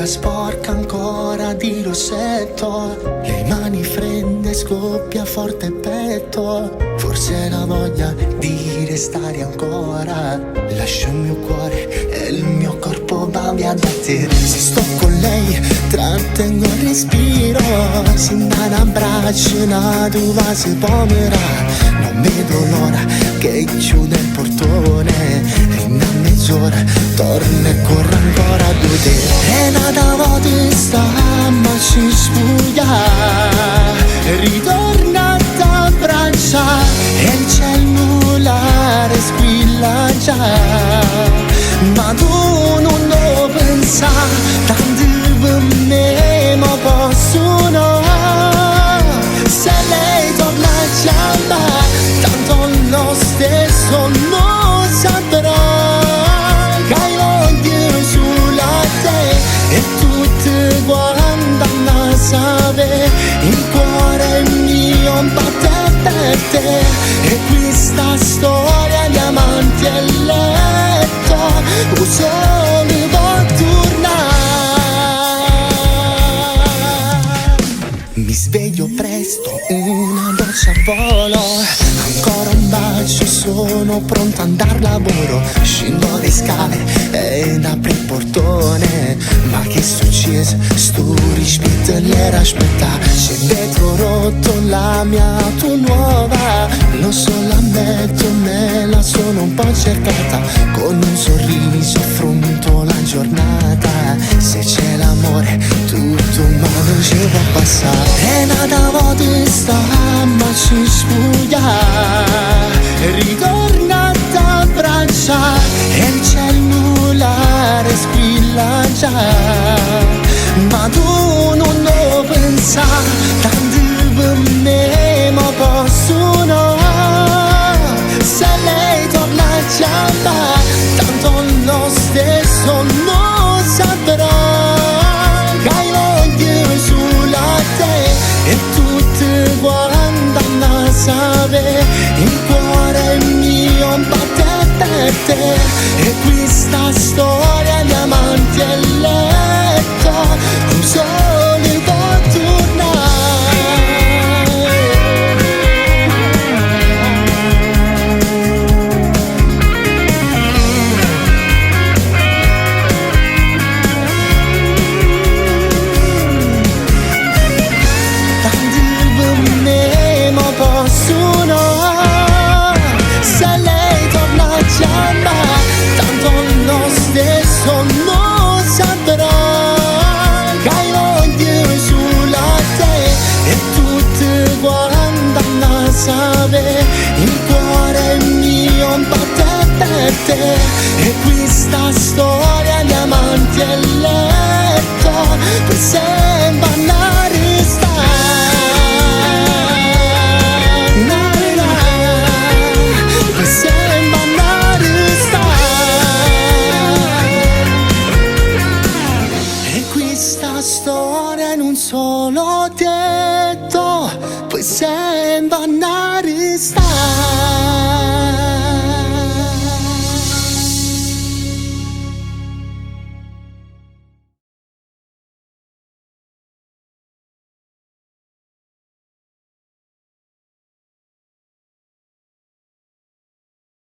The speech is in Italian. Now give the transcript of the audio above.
bocca sporca ancora di rossetto, le mani fredde, scoppia forte il petto. Forse la voglia di restare ancora, lascio il mio cuore e il mio corpo va via da te. Se sto con lei trattengo il respiro, si dà un abbraccio, una duva si pomera. Non vedo l'ora che chiude il portone e in una mezz'ora torna e corre ancora da te. E nata volta sta ma ci sfuglia, ritorna a t'abbraccia e il cellulare squilla già. Ma tu non lo pensa, tanto per me ma posso no. Se lei torna a chiamare, tanto lo stesso non saprà. Che hai l'odio sulla te e tutti guardano a sapere, il cuore mio batte per te. E questa storia di amanti e letto, un sole può tornare. Mi sveglio presto, una doccia a volo, ancora un bacio, sono pronto ad andare al lavoro. Scendo le scale e apro il portone, ma che succede? Sto rispetto l'era aspetta. C'è vetro rotto, la mia auto nuova, lo so l'ammetto, me la sono un po' cercata. Con un sorriso affronto la giornata, se c'è l'amore tutto ma non ci può passare. È nata volta sta ma ci sfuglia, ritorna a t'abbraccia e il cellulare squilla già. Ma tu non lo pensa, tanto per me ma posso no. Se lei torna a chiamare, tanto lo stesso non saprà. Che hai l'odio sulla te e tutti guardano a sapere, il cuore mio batte per te. E questa storia di amanti e letto, un sole può tornare. Il cuore mio batte per te. E questa storia di amanti e letto, per sempre.